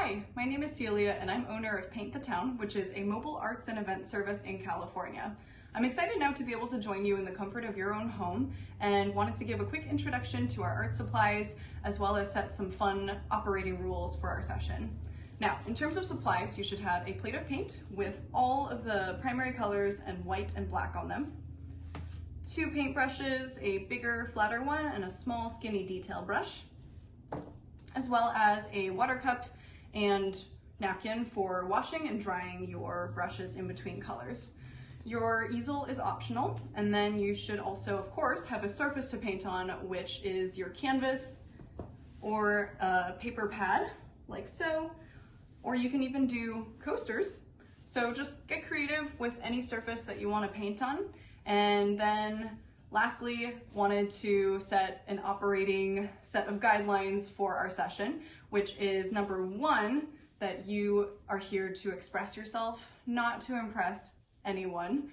Hi, my name is Celia and I'm owner of Paint the Town, which is a mobile arts and event service in California. I'm excited now to be able to join you in the comfort of your own home and wanted to give a quick introduction to our art supplies as well as set some fun operating rules for our session. Now, in terms of supplies, you should have a plate of paint with all of the primary colors and white and black on them, 2 paintbrushes, a bigger, flatter one, and a small, skinny detail brush, as well as a water cup and napkin for washing and drying your brushes in between colors. Your easel is optional, and then you should also, of course, have a surface to paint on, which is your canvas or a paper pad, like so, or you can even do coasters. So just get creative with any surface that you want to paint on. And then lastly, wanted to set an operating set of guidelines for our session, which is number 1, that you are here to express yourself, not to impress anyone.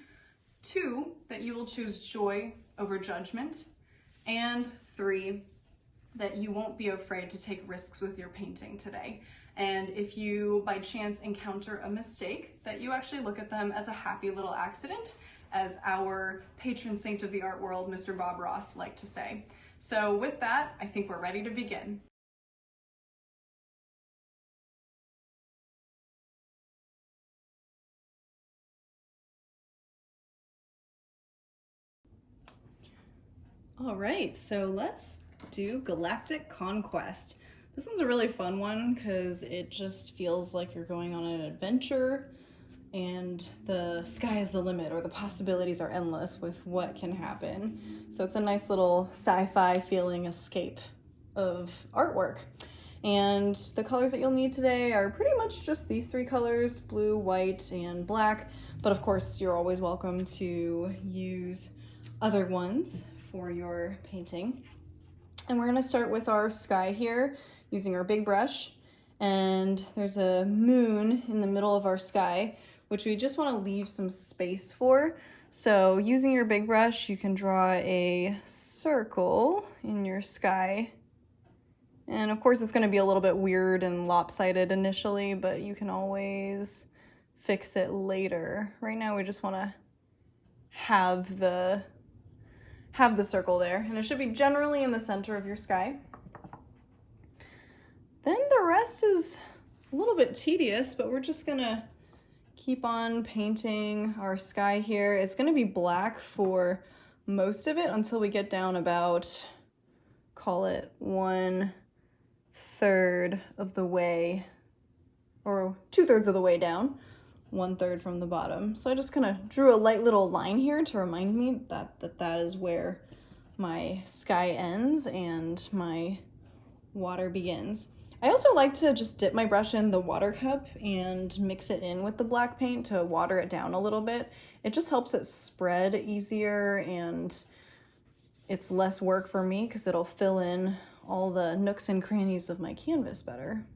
2, that you will choose joy over judgment. And 3, that you won't be afraid to take risks with your painting today. And if you by chance encounter a mistake, that you actually look at them as a happy little accident, as our patron saint of the art world, Mr. Bob Ross, liked to say. So with that, I think we're ready to begin. All right, so let's do Galactic Conquest. This one's a really fun one because it just feels like you're going on an adventure and the sky is the limit, or the possibilities are endless with what can happen. So it's a nice little sci-fi feeling escape of artwork. And the colors that you'll need today are pretty much just these 3 colors, blue, white, and black. But of course, you're always welcome to use other ones for your painting. And we're gonna start with our sky here using our big brush. And there's a moon in the middle of our sky, which we just want to leave some space for. So using your big brush, you can draw a circle in your sky. And of course it's going to be a little bit weird and lopsided initially, but you can always fix it later. Right now we just want to have the circle there, and it should be generally in the center of your sky. Then the rest is a little bit tedious, but we're just gonna keep on painting our sky here. It's gonna be black for most of it until we get down about, call it 1/3 of the way, or 2/3 of the way down, 1/3 from the bottom. So I just kind of drew a light little line here to remind me that is where my sky ends and my water begins. I also like to just dip my brush in the water cup and mix it in with the black paint to water it down a little bit. It just helps it spread easier, and it's less work for me because it'll fill in all the nooks and crannies of my canvas better.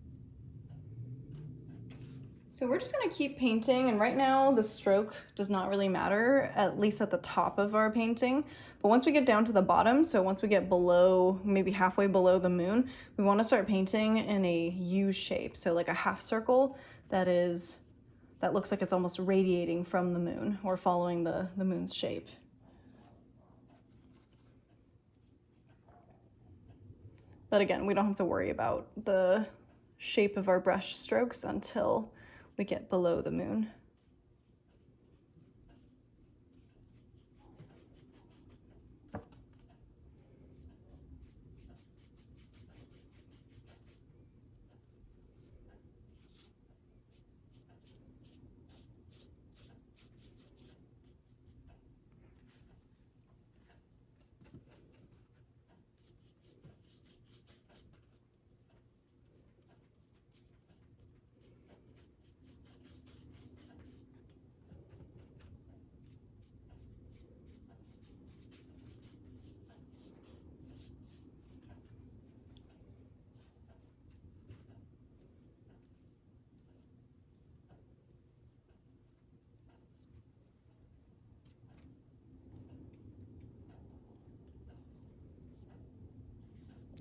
So we're just gonna keep painting, and right now the stroke does not really matter, at least at the top of our painting. But once we get down to the bottom, so once we get below, maybe halfway below the moon, we wanna start painting in a U shape. So like a half circle that looks like it's almost radiating from the moon or following the moon's shape. But again, we don't have to worry about the shape of our brush strokes until we get below the moon.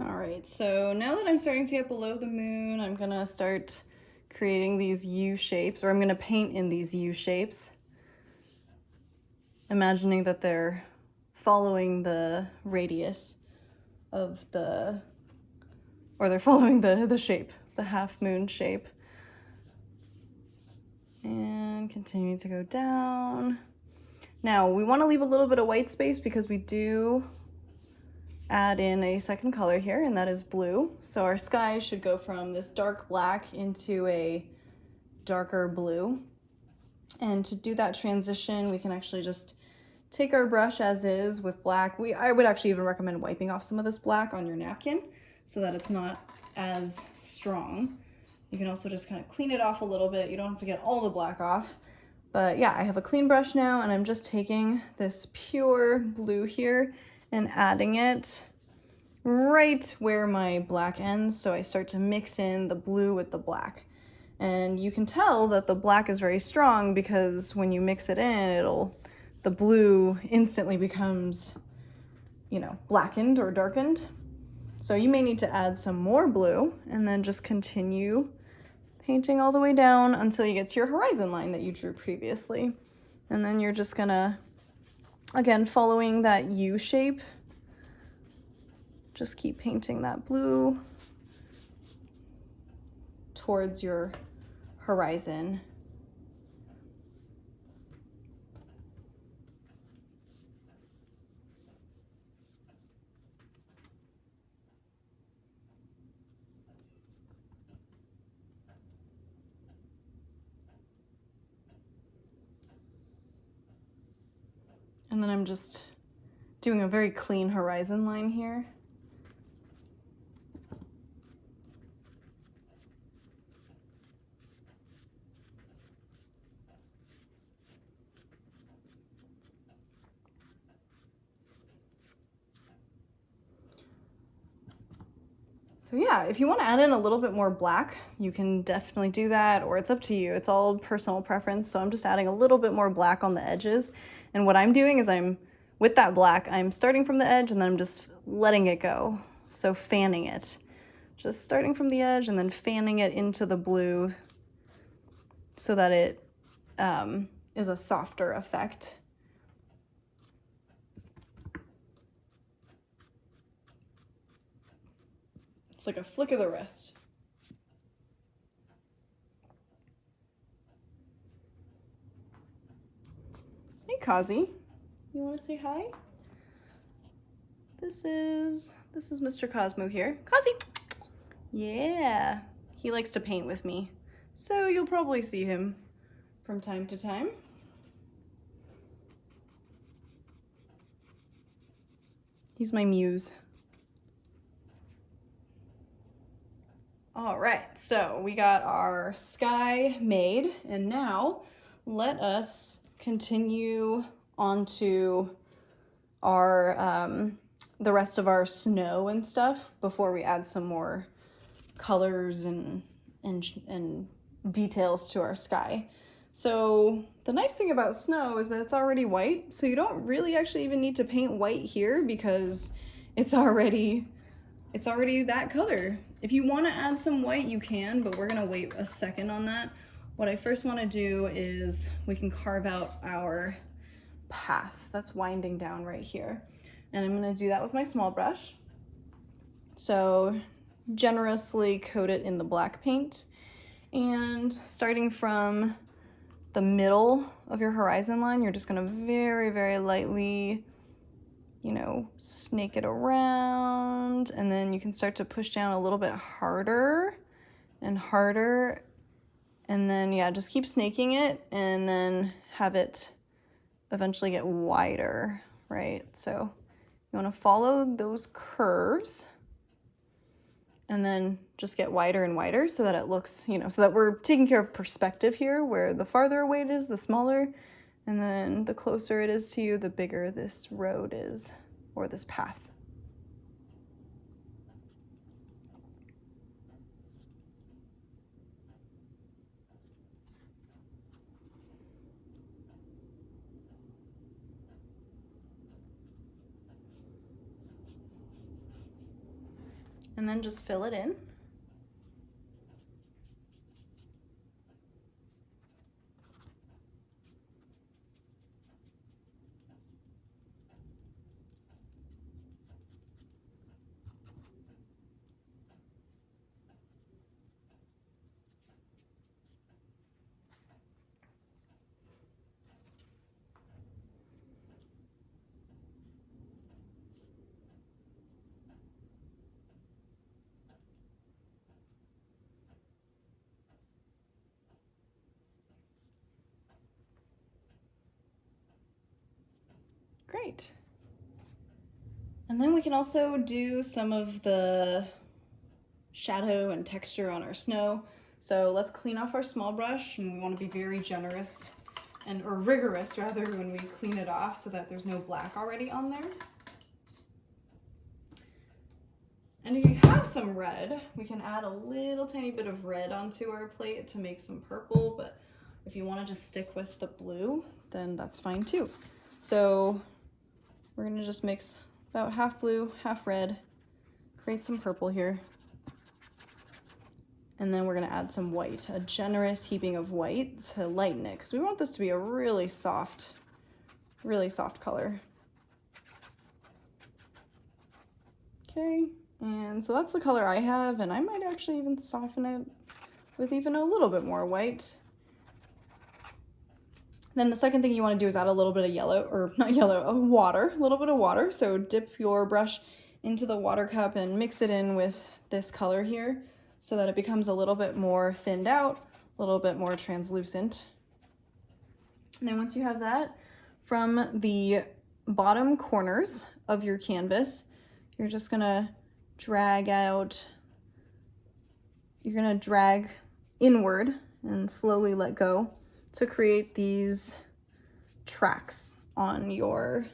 All right, so now that I'm starting to get below the moon, I'm gonna start creating these U shapes, or I'm gonna paint in these U shapes, imagining that they're following the radius of the, or they're following the shape, the half moon shape. And continuing to go down. Now we want to leave a little bit of white space because we do add in a second color here, and that is blue. So our sky should go from this dark black into a darker blue. And to do that transition, we can actually just take our brush as is with black. I would actually even recommend wiping off some of this black on your napkin so that it's not as strong. You can also just kind of clean it off a little bit. You don't have to get all the black off. But yeah, I have a clean brush now, and I'm just taking this pure blue here and adding it right where my black ends. So I start to mix in the blue with the black. And you can tell that the black is very strong because when you mix it in, the blue instantly becomes, you know, blackened or darkened. So you may need to add some more blue and then just continue painting all the way down until you get to your horizon line that you drew previously. And then you're just gonna, again, following that U shape, just keep painting that blue towards your horizon. And then I'm just doing a very clean horizon line here. So yeah, if you want to add in a little bit more black, you can definitely do that, or it's up to you. It's all personal preference. So I'm just adding a little bit more black on the edges. And what I'm doing is with that black, I'm starting from the edge and then I'm just letting it go. So fanning it, just starting from the edge and then fanning it into the blue so that it is a softer effect. It's like a flick of the wrist. Hey, Kazi. You want to say hi? This is Mr. Cosmo here. Kazi! Yeah. He likes to paint with me. So you'll probably see him from time to time. He's my muse. All right, so we got our sky made, and now let us continue onto our the rest of our snow and stuff before we add some more colors and details to our sky. So the nice thing about snow is that it's already white, so you don't really actually even need to paint white here because it's already that color. If you want to add some white, you can, but we're gonna wait a second on that. What I first want to do is we can carve out our path that's winding down right here. And I'm gonna do that with my small brush. So generously coat it in the black paint, and starting from the middle of your horizon line, you're just gonna very, very lightly, you know, snake it around, and then you can start to push down a little bit harder and harder, and then yeah, just keep snaking it and then have it eventually get wider, right? So you want to follow those curves and then just get wider and wider so that it looks, you know, so that we're taking care of perspective here, where the farther away it is, the smaller, and then the closer it is to you, the bigger this road is, or this path. And then just fill it in. And then we can also do some of the shadow and texture on our snow. So let's clean off our small brush, and we want to be very generous or rigorous rather when we clean it off so that there's no black already on there. And if you have some red, we can add a little tiny bit of red onto our plate to make some purple, but if you want to just stick with the blue, then that's fine too. So we're going to just mix about half blue, half red, create some purple here. And then we're going to add some white, a generous heaping of white to lighten it, because we want this to be a really soft color. Okay, and so that's the color I have, and I might actually even soften it with even a little bit more white. Then the second thing you want to do is add a little bit of yellow, or not yellow, of water, a little bit of water. So dip your brush into the water cup and mix it in with this color here so that it becomes a little bit more thinned out, a little bit more translucent. And then once you have that, from the bottom corners of your canvas, you're just gonna drag inward and slowly let go to create these tracks on your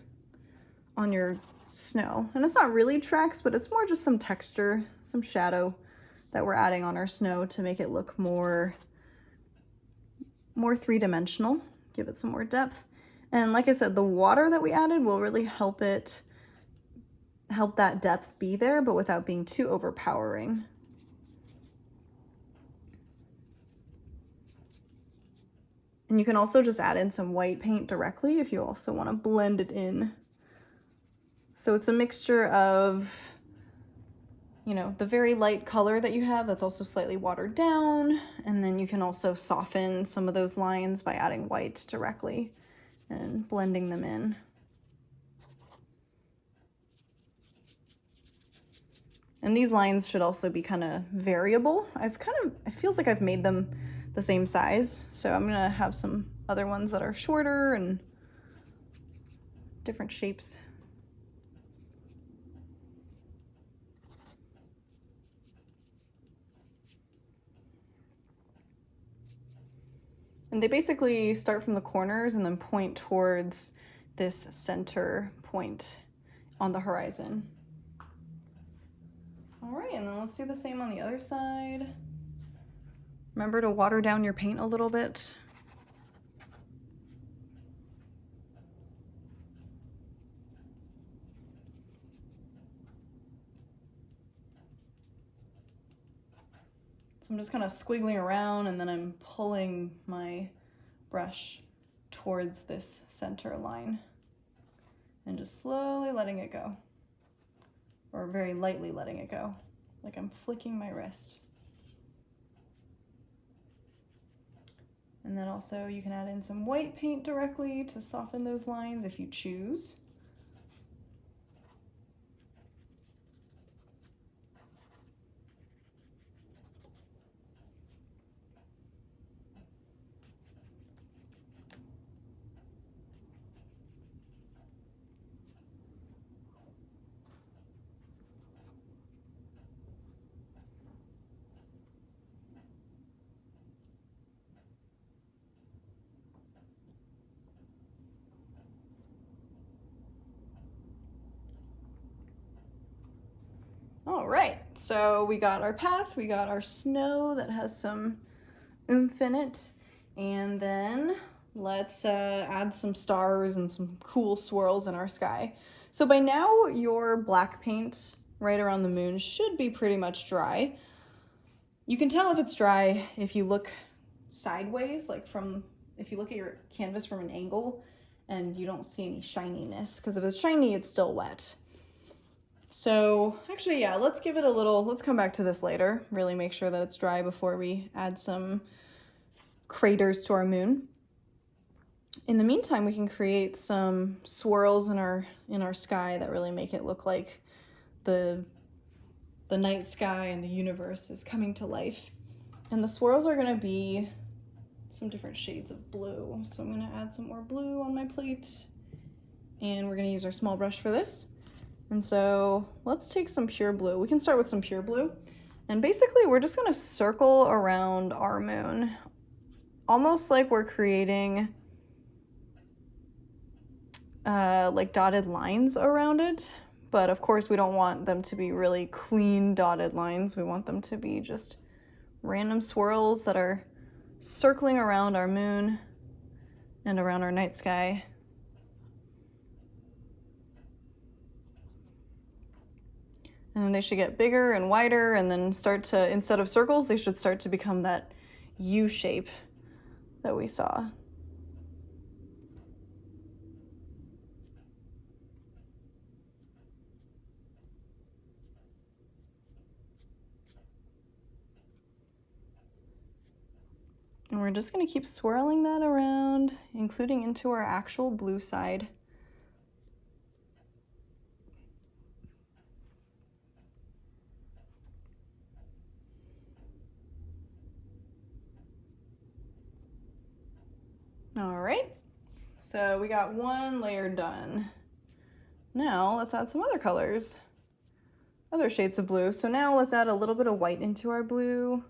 snow. And it's not really tracks, but it's more just some texture, some shadow that we're adding on our snow to make it look more three-dimensional, give it some more depth. And like I said, the water that we added will really help that depth be there, but without being too overpowering. And you can also just add in some white paint directly if you also want to blend it in. So it's a mixture of, the very light color that you have that's also slightly watered down, and then you can also soften some of those lines by adding white directly and blending them in. And these lines should also be kind of variable. It feels like I've made them the same size, so I'm gonna have some other ones that are shorter and different shapes. And they basically start from the corners and then point towards this center point on the horizon. All right, and then let's do the same on the other side. Remember to water down your paint a little bit. So I'm just kind of squiggling around, and then I'm pulling my brush towards this center line and just slowly letting it go, or very lightly letting it go, like I'm flicking my wrist. And then also you can add in some white paint directly to soften those lines if you choose. All right, so we got our path, we got our snow that has some oomph in it, and then let's add some stars and some cool swirls in our sky. So by now your black paint right around the moon should be pretty much dry. You can tell if it's dry if you look sideways, if you look at your canvas from an angle and you don't see any shininess, because if it's shiny, it's still wet. So actually, yeah, let's come back to this later, really make sure that it's dry before we add some craters to our moon. In the meantime, we can create some swirls in our sky that really make it look like the night sky and the universe is coming to life. And the swirls are gonna be some different shades of blue. So I'm gonna add some more blue on my plate, and we're gonna use our small brush for this. And so let's take some pure blue. We can start with some pure blue. And basically we're just gonna circle around our moon, almost like we're creating like dotted lines around it. But of course we don't want them to be really clean dotted lines. We want them to be just random swirls that are circling around our moon and around our night sky. And then they should get bigger and wider and then start to, instead of circles, they should start to become that U shape that we saw. And we're just gonna keep swirling that around, including into our actual blue side. All right, so we got one layer done. Now let's add some other colors, other shades of blue. So now let's add a little bit of white into our blue.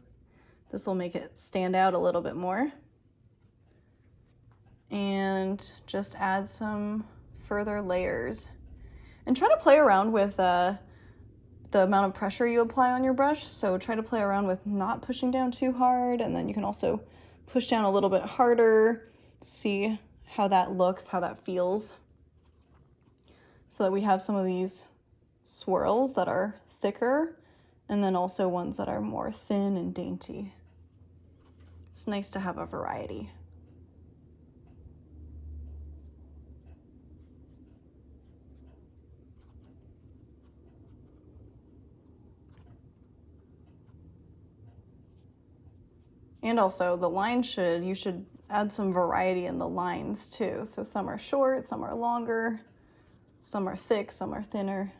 This will make it stand out a little bit more. And just add some further layers. And try to play around with the amount of pressure you apply on your brush. So try to play around with not pushing down too hard, and then you can also push down a little bit harder, see how that looks, how that feels, so that we have some of these swirls that are thicker and then also ones that are more thin and dainty. It's nice to have a variety. And also the lines you should add some variety in the lines too. So some are short, some are longer, some are thick, some are thinner.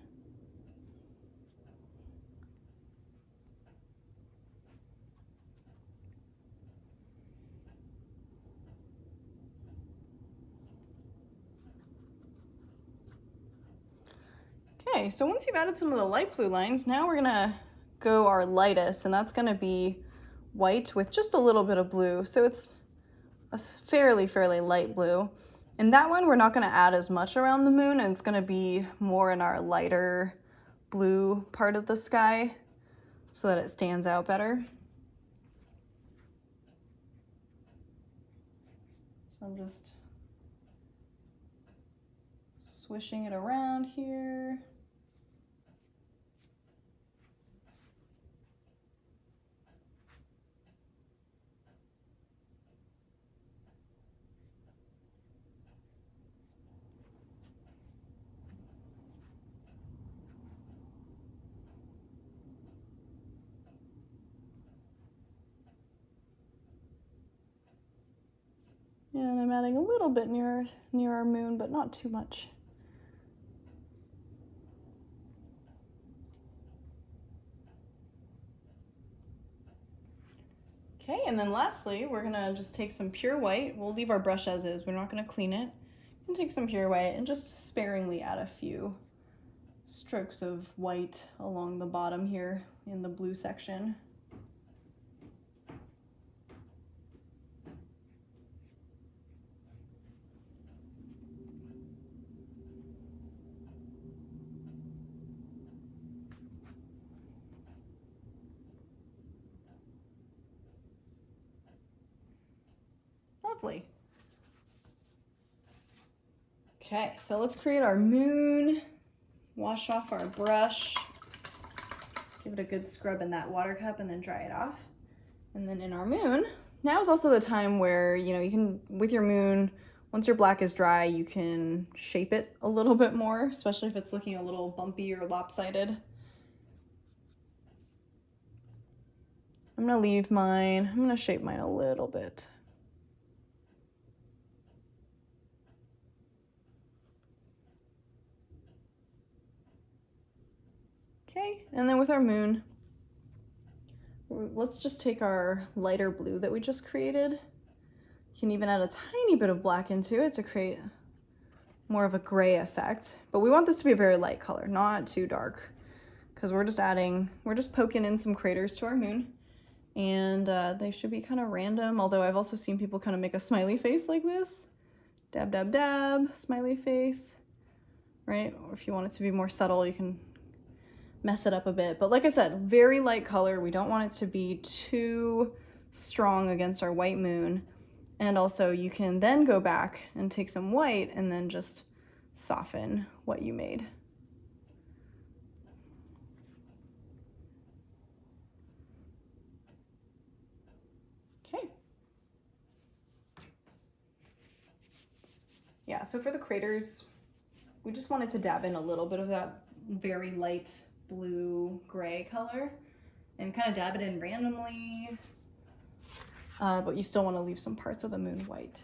Okay, so once you've added some of the light blue lines, now we're gonna go our lightest, and that's gonna be white with just a little bit of blue. So it's a fairly light blue. And that one we're not gonna add as much around the moon, and it's gonna be more in our lighter blue part of the sky so that it stands out better. So I'm just swishing it around here. And I'm adding a little bit near our moon, but not too much. Okay, and then lastly, we're gonna just take some pure white. We'll leave our brush as is, we're not gonna clean it. And take some pure white and just sparingly add a few strokes of white along the bottom here in the blue section. Lovely. Okay, so let's create our moon. Wash off our brush. Give it a good scrub in that water cup and then dry it off. And then in our moon, now is also the time where, you can, with your moon, once your black is dry, you can shape it a little bit more, especially if it's looking a little bumpy or lopsided. I'm gonna shape mine a little bit. Okay, and then with our moon, let's just take our lighter blue that we just created. You can even add a tiny bit of black into it to create more of a gray effect. But we want this to be a very light color, not too dark, because we're just poking in some craters to our moon. And they should be kind of random, although I've also seen people kind of make a smiley face like this. Dab, dab, dab, smiley face, right? Or if you want it to be more subtle, you can mess it up a bit. But like I said, very light color. We don't want it to be too strong against our white moon. And also you can then go back and take some white and then just soften what you made. Yeah, so for the craters, we just wanted to dab in a little bit of that very light blue gray color and kind of dab it in randomly, but you still want to leave some parts of the moon white.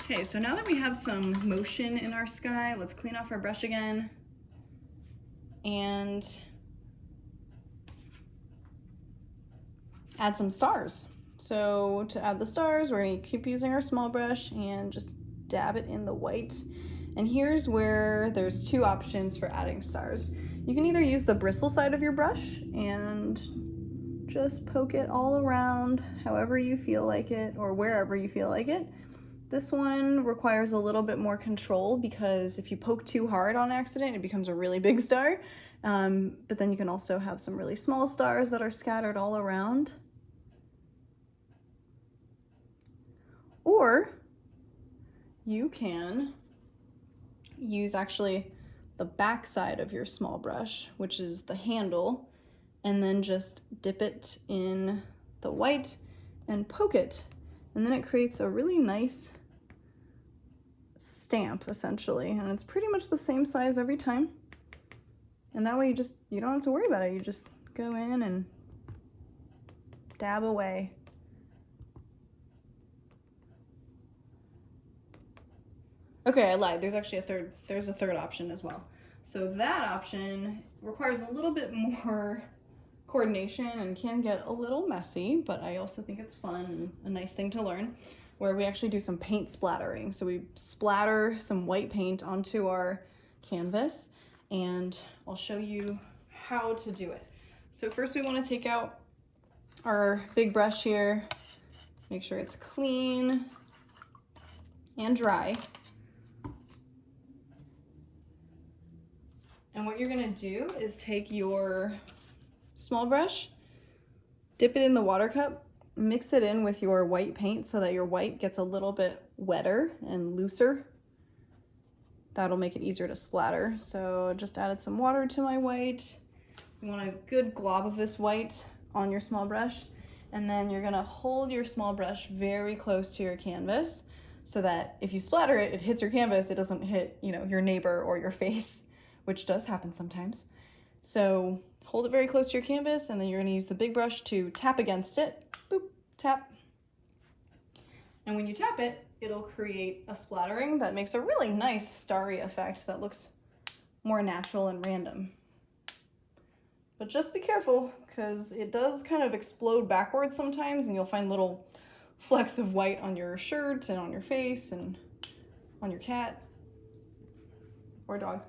Okay, so now that we have some motion in our sky, let's clean off our brush again and add some stars. So to add the stars, we're gonna keep using our small brush and just dab it in the white. And here's where there's two options for adding stars. You can either use the bristle side of your brush and just poke it all around however you feel like it or wherever you feel like it. This one requires a little bit more control because if you poke too hard on accident, it becomes a really big star. But then you can also have some really small stars that are scattered all around. Or you can use actually the back side of your small brush, which is the handle, and then just dip it in the white and poke it. And then it creates a really nice stamp essentially. And it's pretty much the same size every time. And that way you don't have to worry about it. You just go in and dab away. Okay, I lied. There's actually there's a third option as well. So that option requires a little bit more coordination and can get a little messy, but I also think it's fun and a nice thing to learn, where we actually do some paint splattering. So we splatter some white paint onto our canvas, and I'll show you how to do it. So first we want to take out our big brush here, make sure it's clean and dry. And what you're gonna do is take your small brush, dip it in the water cup, mix it in with your white paint so that your white gets a little bit wetter and looser. That'll make it easier to splatter. So just added some water to my white. You want a good glob of this white on your small brush, and then you're gonna hold your small brush very close to your canvas so that if you splatter it, it hits your canvas, it doesn't hit, your neighbor or your face, which does happen sometimes. So hold it very close to your canvas, and then you're gonna use the big brush to tap against it. Boop, tap. And when you tap it, it'll create a splattering that makes a really nice starry effect that looks more natural and random. But just be careful, because it does kind of explode backwards sometimes, and you'll find little flecks of white on your shirt and on your face and on your cat or dog.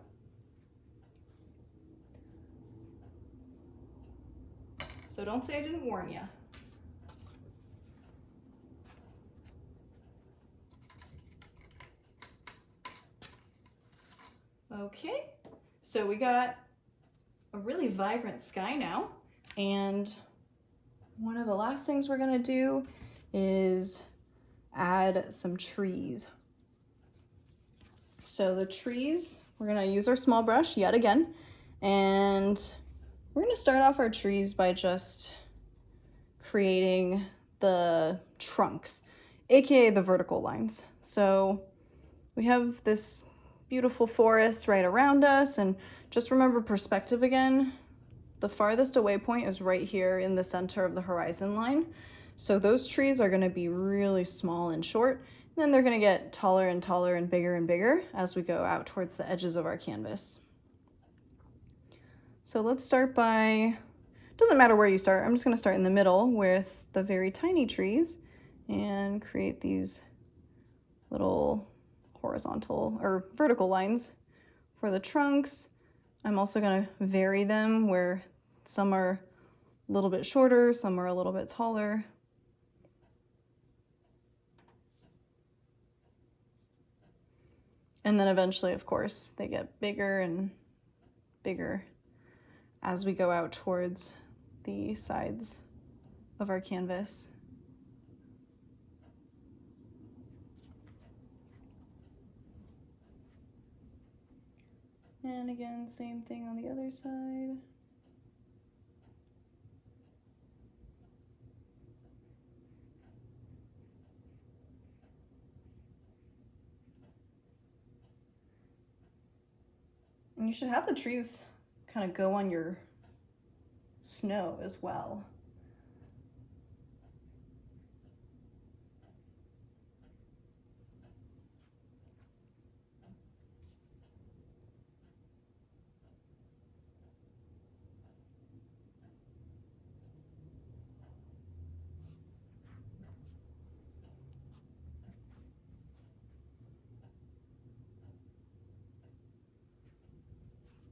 So don't say I didn't warn you. Okay, so we got a really vibrant sky now, and one of the last things we're gonna do is add some trees. So the trees, we're gonna use our small brush yet again, and we're gonna start off our trees by just creating the trunks, aka the vertical lines. So we have this beautiful forest right around us, and just remember perspective again. The farthest away point is right here in the center of the horizon line. So those trees are gonna be really small and short, and then they're gonna get taller and taller and bigger as we go out towards the edges of our canvas. So let's start by doesn't matter where you start. I'm just gonna start in the middle with the very tiny trees and create these little horizontal or vertical lines for the trunks. I'm also gonna vary them where some are a little bit shorter, some are a little bit taller. And then eventually, of course, they get bigger and bigger as we go out towards the sides of our canvas. And again, same thing on the other side. And you should have the trees kind of go on your snow as well.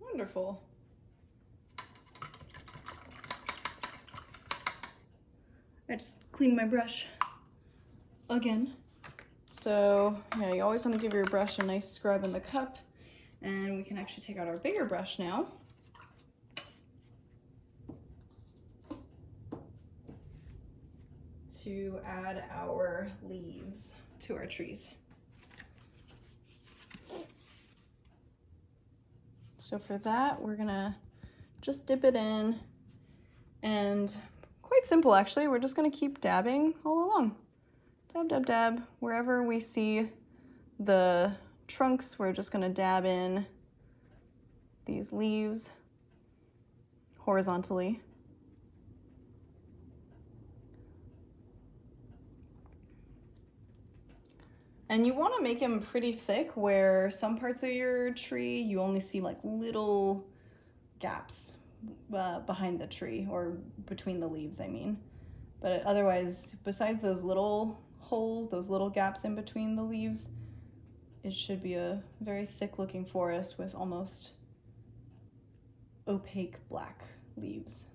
Wonderful. I just cleaned my brush again. So yeah, you always want to give your brush a nice scrub in the cup. And we can actually take out our bigger brush now. To add our leaves to our trees. So for that, we're gonna just dip it in, and quite simple actually, we're just gonna keep dabbing all along. Dab, dab, dab. Wherever we see the trunks, we're just gonna dab in these leaves horizontally. And you want to make them pretty thick where some parts of your tree you only see like little gaps behind the tree, or between the leaves, I mean. But otherwise, besides those little holes, those little gaps in between the leaves, it should be a very thick looking forest with almost opaque black leaves.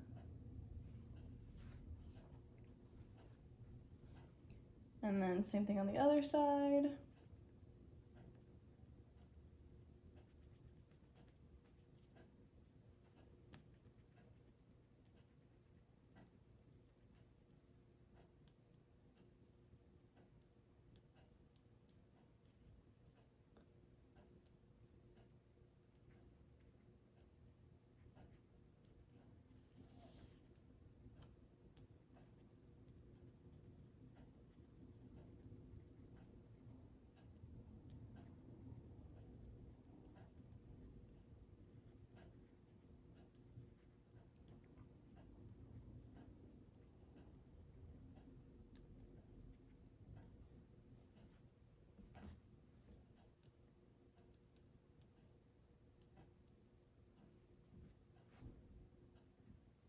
And then same thing on the other side.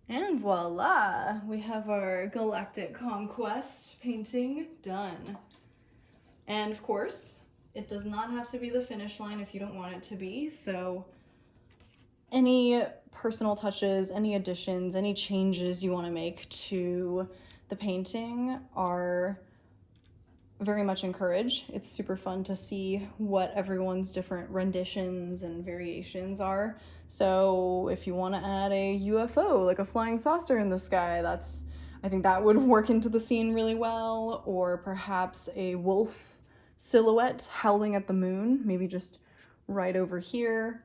And voila, we have our Galactic Conquest painting done. And of course, it does not have to be the finish line if you don't want it to be. So any personal touches, any additions, any changes you want to make to the painting are very much encouraged. It's super fun to see what everyone's different renditions and variations are. So if you want to add a UFO, like a flying saucer in the sky, I think that would work into the scene really well. Or perhaps a wolf silhouette howling at the moon, maybe just right over here.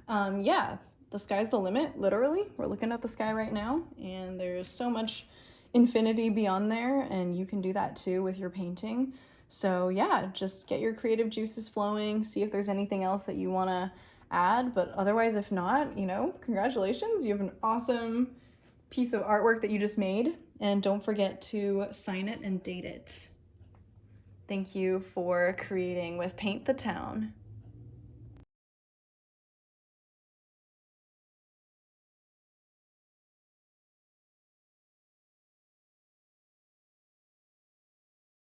Yeah, the sky's the limit, literally. We're looking at the sky right now, and there's so much infinity beyond there, and you can do that too with your painting. So yeah, just get your creative juices flowing, see if there's anything else that you want to add, but otherwise, if not, congratulations, you have an awesome piece of artwork that you just made, and don't forget to sign it and date it. Thank you for creating with Paint the Town.